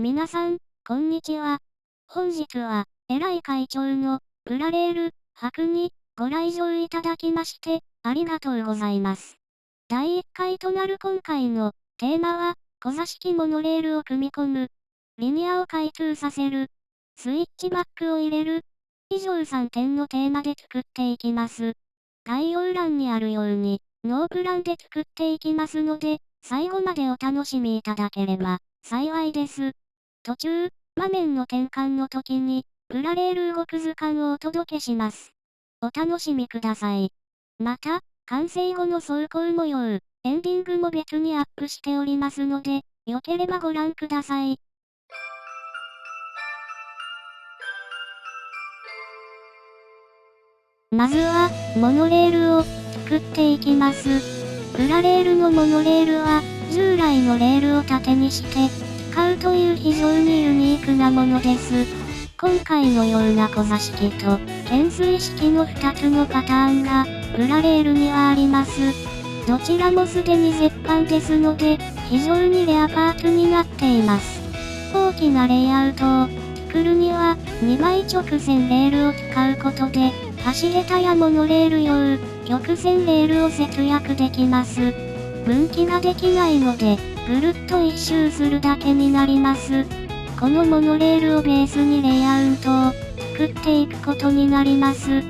皆さん、こんにちは。本日は、偉い会長の、プラレール、博に、ご来場いただきまして、ありがとうございます。第1回となる今回の、テーマは、小座式モノレールを組み込む、リニアを開通させる、スイッチバックを入れる、以上3点のテーマで作っていきます。概要欄にあるように、ノープランで作っていきますので、最後までお楽しみいただければ、幸いです。途中、場面の転換の時に、プラレール動く図鑑をお届けします。お楽しみください。また、完成後の走行模様、エンディングも別にアップしておりますので、よければご覧ください。まずは、モノレールを作っていきます。プラレールのモノレールは、従来のレールを縦にして、使うという非常にユニークなものです。今回のような小座式と、懸垂式の2つのパターンが、プラレールにはあります。どちらもすでに絶版ですので、非常にレアパーツになっています。大きなレイアウトを作るには、2枚直線レールを使うことで、橋桁やモノレール用、曲線レールを節約できます。分岐ができないので、ぐるっと一周するだけになります。このモノレールをベースにレイアウトを作っていくことになります。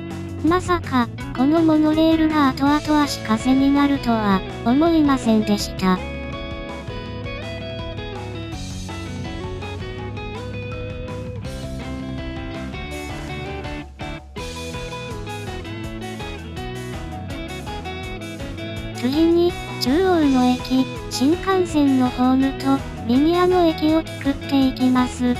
まさか、このモノレールが後々足かせになるとは思いませんでした。次に、中央の駅、新幹線のホームと、リニアの駅を作っていきます。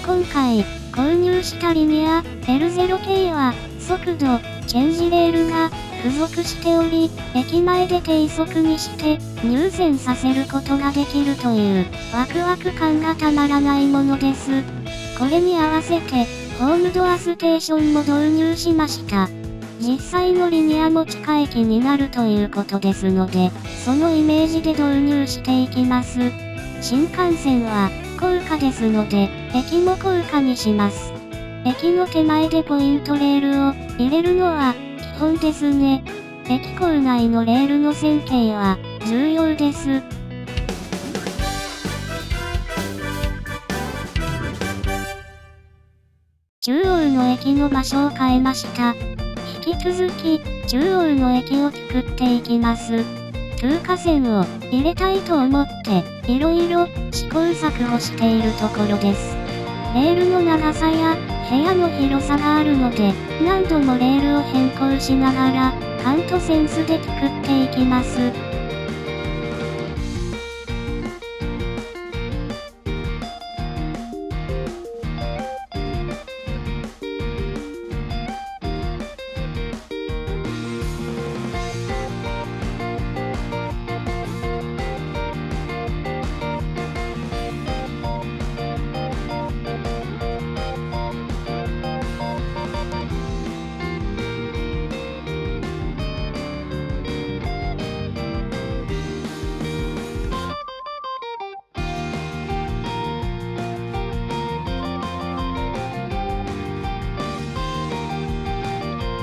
今回、購入したリニア、L0K は、速度、チェンジレールが、付属しており、駅前で低速にして、入線させることができるという、ワクワク感がたまらないものです。これに合わせて、ホームドアステーションも導入しました。実際のリニアも地下駅になるということですので、そのイメージで導入していきます。新幹線は高架ですので、駅も高架にします。駅の手前でポイントレールを入れるのは基本ですね。駅構内のレールの線形は重要です。中央の駅の場所を変えました。引き続き、中央の駅を作っていきます。通過線を入れたいと思って、いろいろ試行錯誤しているところです。レールの長さや部屋の広さがあるので、何度もレールを変更しながら、勘とセンスで作っていきます。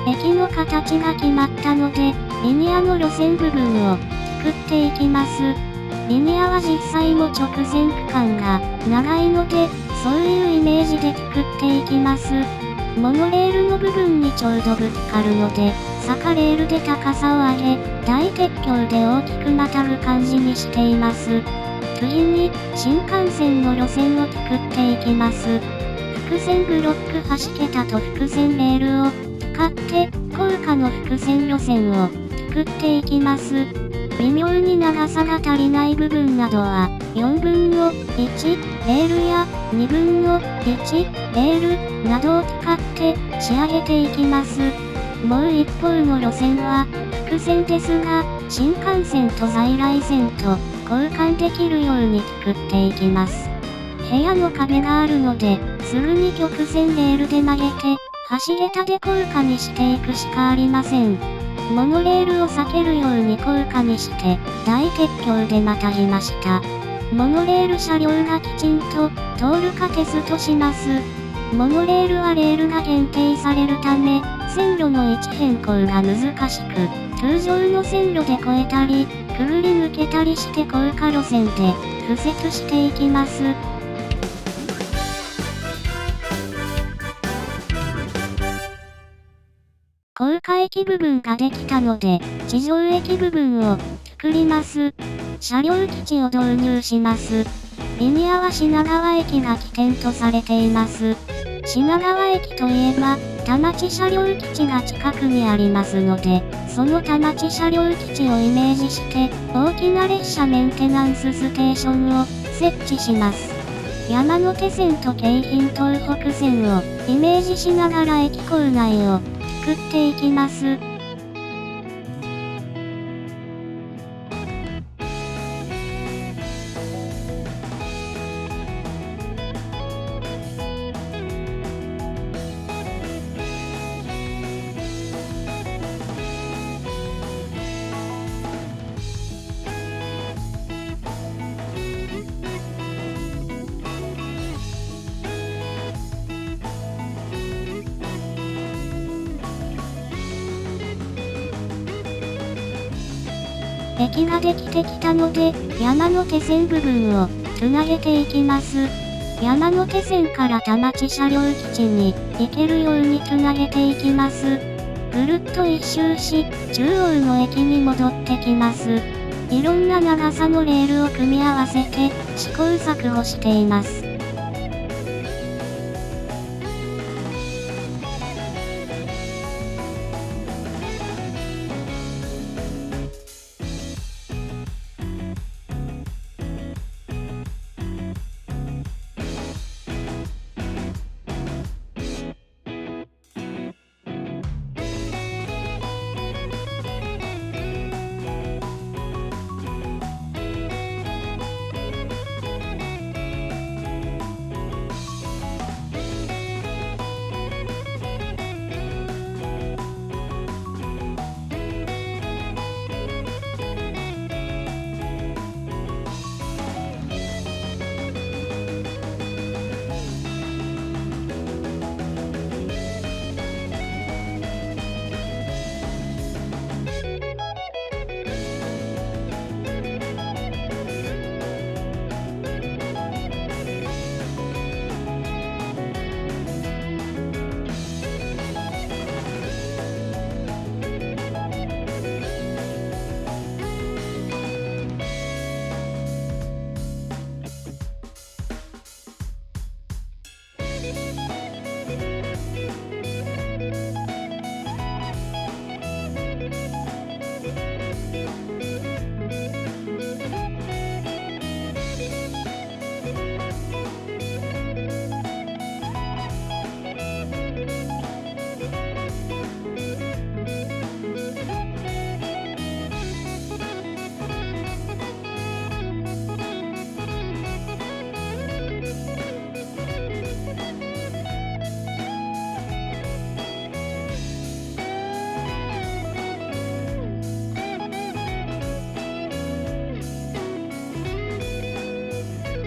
駅の形が決まったので、リニアの路線部分を作っていきます。リニアは実際も直線区間が長いので、そういうイメージで作っていきます。モノレールの部分にちょうどぶつかるので、坂レールで高さを上げ、大鉄橋で大きくまたぐ感じにしています。次に、新幹線の路線を作っていきます。複線ブロック橋桁と複線レールを使って、高架の複線路線を作っていきます。微妙に長さが足りない部分などは、4分の1レールや2分の1レールなどを使って仕上げていきます。もう一方の路線は、複線ですが、新幹線と在来線と交換できるように作っていきます。部屋の壁があるので、すぐに曲線レールで曲げて、橋桁で高架にしていくしかありません。モノレールを避けるように高架にして、大鉄橋でまたぎました。モノレール車両がきちんと通るかテストします。モノレールはレールが限定されるため、線路の位置変更が難しく、通常の線路で越えたり、くぐり抜けたりして高架路線で、敷設していきます。高架駅部分ができたので、地上駅部分を作ります。車両基地を導入します。リニアは品川駅が起点とされています。品川駅といえば、田町車両基地が近くにありますので、その田町車両基地をイメージして、大きな列車メンテナンスステーションを設置します。山手線と京浜東北線をイメージしながら駅構内を作っていきます。駅ができてきたので、山手線部分をつなげていきます。山手線から田町車両基地に行けるようにつなげていきます。ぐるっと一周し、中央の駅に戻ってきます。いろんな長さのレールを組み合わせて試行錯誤しています。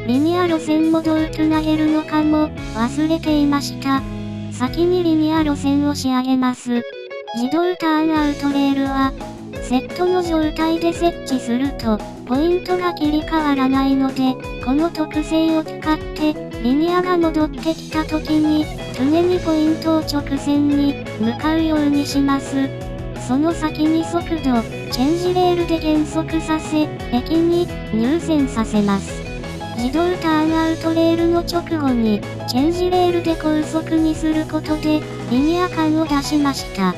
リニア路線もどうつなげるのかも忘れていました。先にリニア路線を仕上げます。自動ターンアウトレールは、セットの状態で設置すると、ポイントが切り替わらないので、この特性を使って、リニアが戻ってきた時に、常にポイントを直線に向かうようにします。その先に速度、チェンジレールで減速させ、駅に入線させます。自動ターンアウトレールの直後に、チェンジレールで高速にすることで、リニア感を出しました。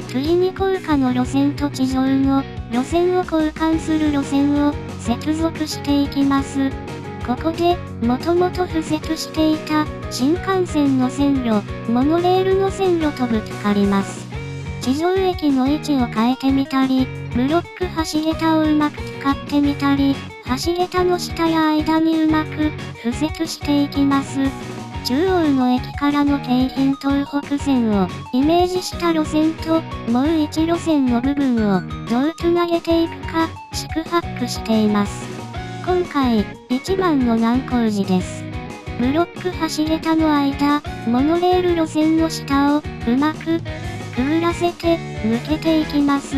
次に高架の路線と地上の路線を交換する路線を接続していきます。ここで、もともと敷設していた新幹線の線路、モノレールの線路とぶつかります。地上駅の位置を変えてみたり、ブロック橋桁をうまく使ってみたり、橋桁の下や間にうまく敷設していきます。中央の駅からの京浜東北線をイメージした路線と、もう一路線の部分をどうつなげていくか、四苦八苦しています。今回、一番の難工事です。ブロック橋桁の間、モノレール路線の下をうまくくぐらせて抜けていきます。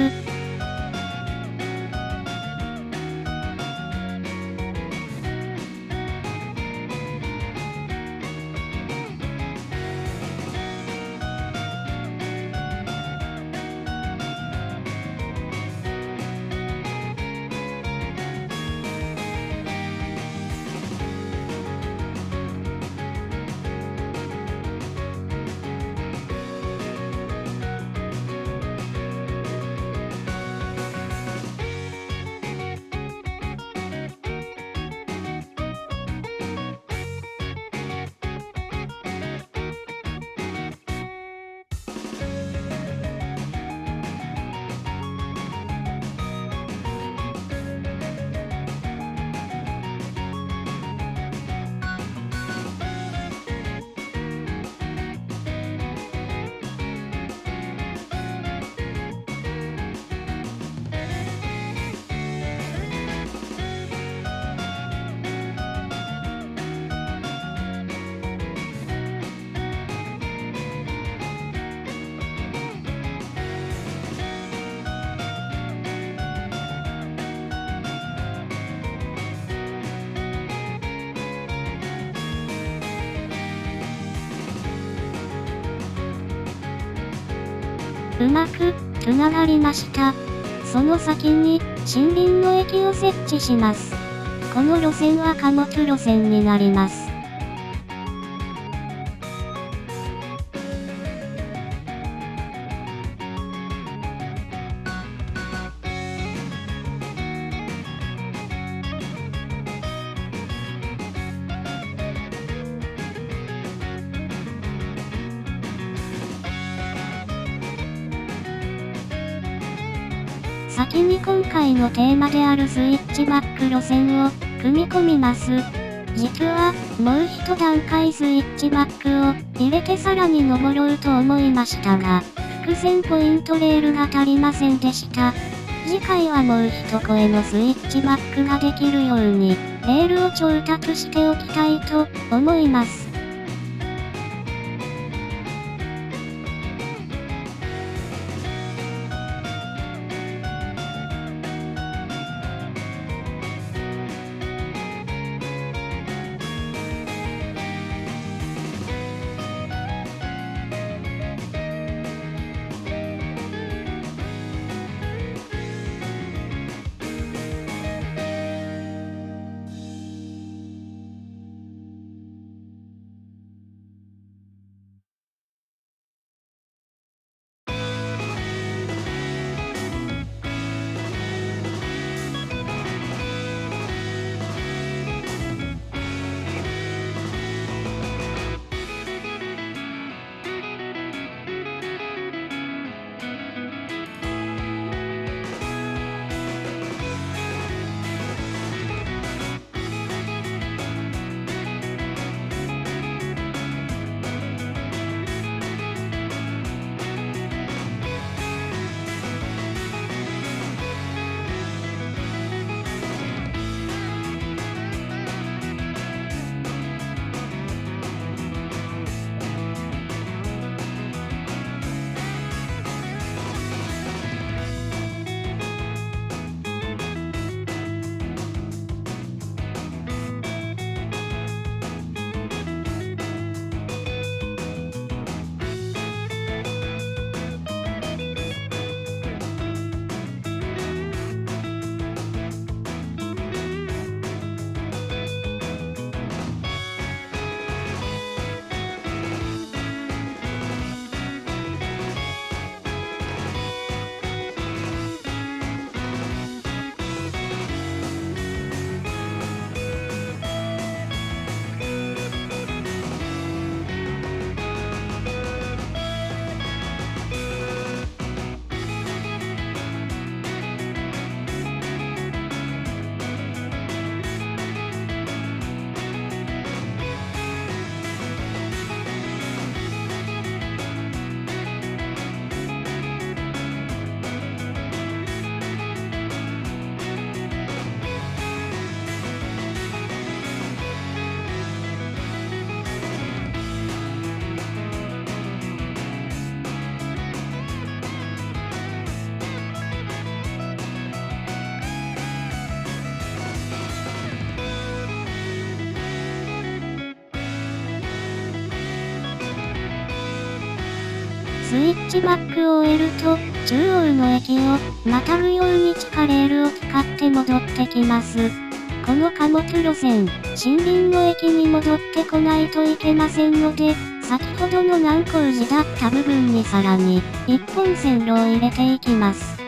うまくつながりました。その先に森林の駅を設置します。この路線は貨物路線になります。先に今回のテーマであるスイッチバック路線を組み込みます。実はもう一段階スイッチバックを入れてさらに登ろうと思いましたが、伏線ポイントレールが足りませんでした。次回はもう一個へのスイッチバックができるように、レールを調達しておきたいと思います。スイッチバックを終えると、中央の駅をまたぐように地下レールを使って戻ってきます。この貨物路線、森林の駅に戻ってこないといけませんので、先ほどの南光寺だった部分にさらに、一本線路を入れていきます。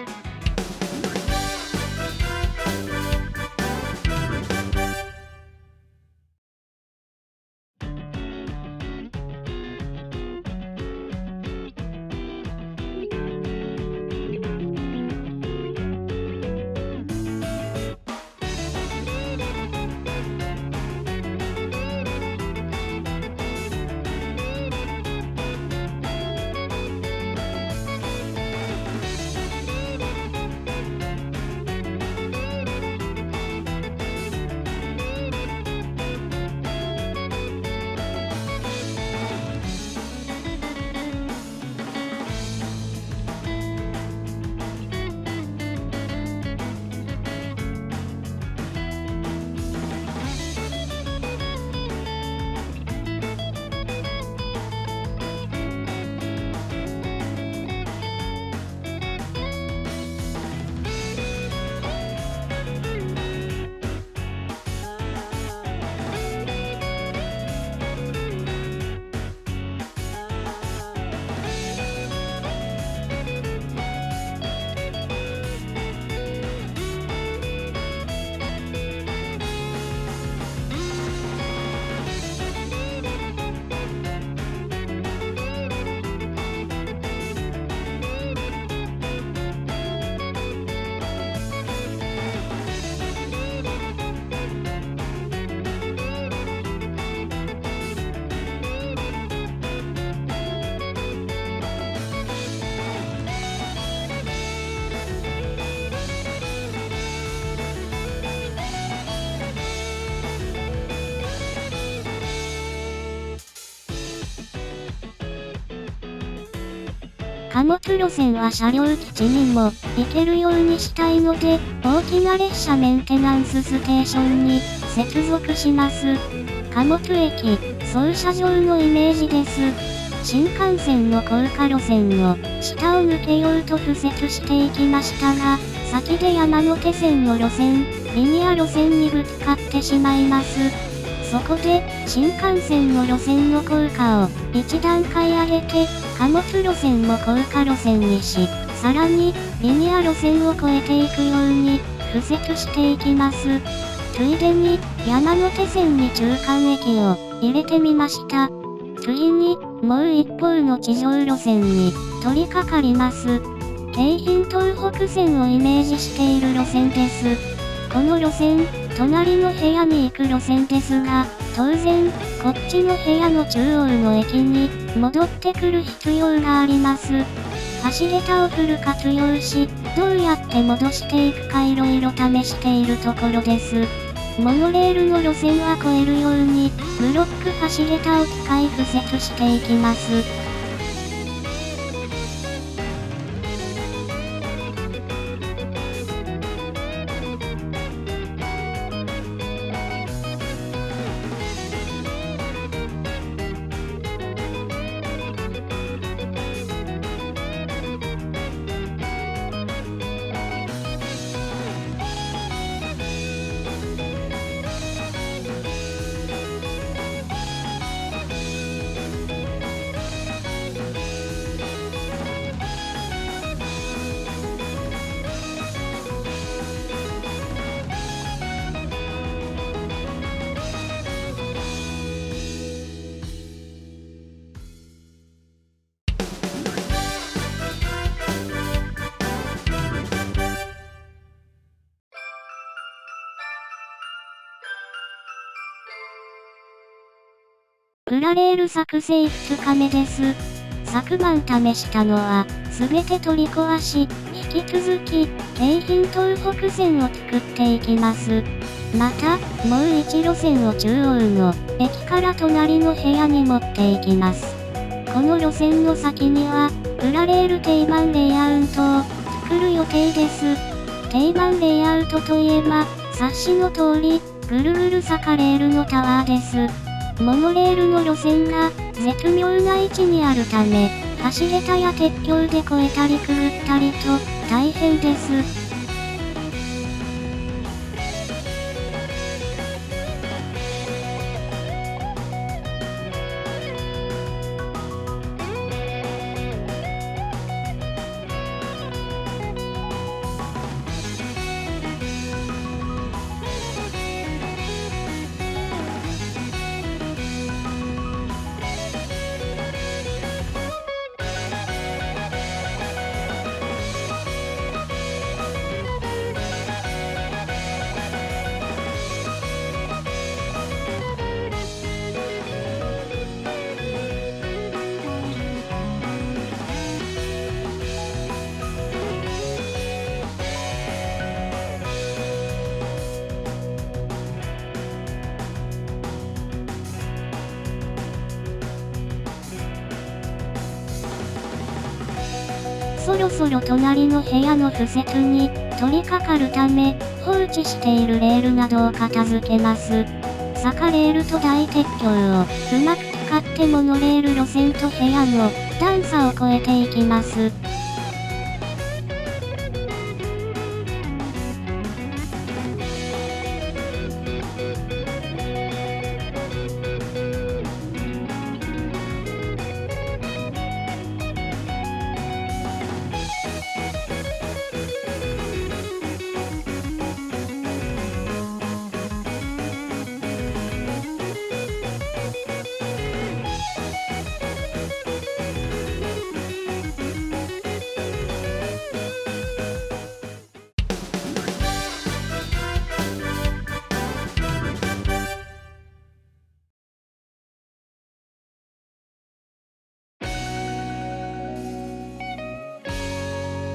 貨物路線は車両基地にも行けるようにしたいので、大きな列車メンテナンスステーションに接続します。貨物駅、操車場のイメージです。新幹線の高架路線の下を抜けようと敷設していきましたが、先で山手線の路線、リニア路線にぶつかってしまいます。そこで、新幹線の路線の高架を一段階上げて、貨物路線も高架路線にし、さらに、リニア路線を越えていくように、敷設していきます。ついでに、山手線に中間駅を入れてみました。次に、もう一方の地上路線に取り掛かります。京浜東北線をイメージしている路線です。この路線、隣の部屋に行く路線ですが、当然、こっちの部屋の中央の駅に戻ってくる必要があります。橋桁をフル活用し、どうやって戻していくかいろいろ試しているところです。モノレールの路線は越えるように、ブロック橋桁を使い敷設していきます。プラレール作成2日目です。昨晩試したのは、すべて取り壊し、引き続き、京浜東北線を作っていきます。また、もう一路線を中央の駅から隣の部屋に持っていきます。この路線の先には、プラレール定番レイアウトを作る予定です。定番レイアウトといえば、察しの通り、ぐるぐる坂レールのタワーです。モノレールの路線が絶妙な位置にあるため、橋桁や鉄橋で越えたりくぐったりと、大変です。そろそろ隣の部屋の敷設に取り掛かるため、放置しているレールなどを片付けます。坂レールと大鉄橋をうまく使ってモノレール路線と部屋の段差を越えていきます。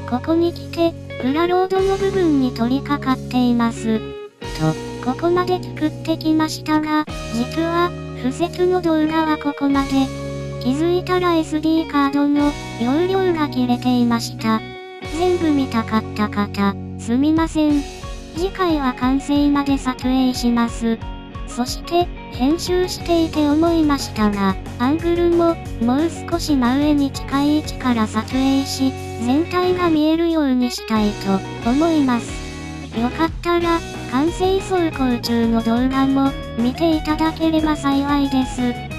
ここに来て、裏ロードの部分に取り掛かっています。と、ここまで作ってきましたが、実は、敷設の動画はここまで。気づいたら SD カードの容量が切れていました。全部見たかった方、すみません。次回は完成まで撮影します。そして、編集していて思いましたが、アングルも、もう少し真上に近い位置から撮影し、全体が見えるようにしたいと思います。よかったら、完成走行中の動画も見ていただければ幸いです。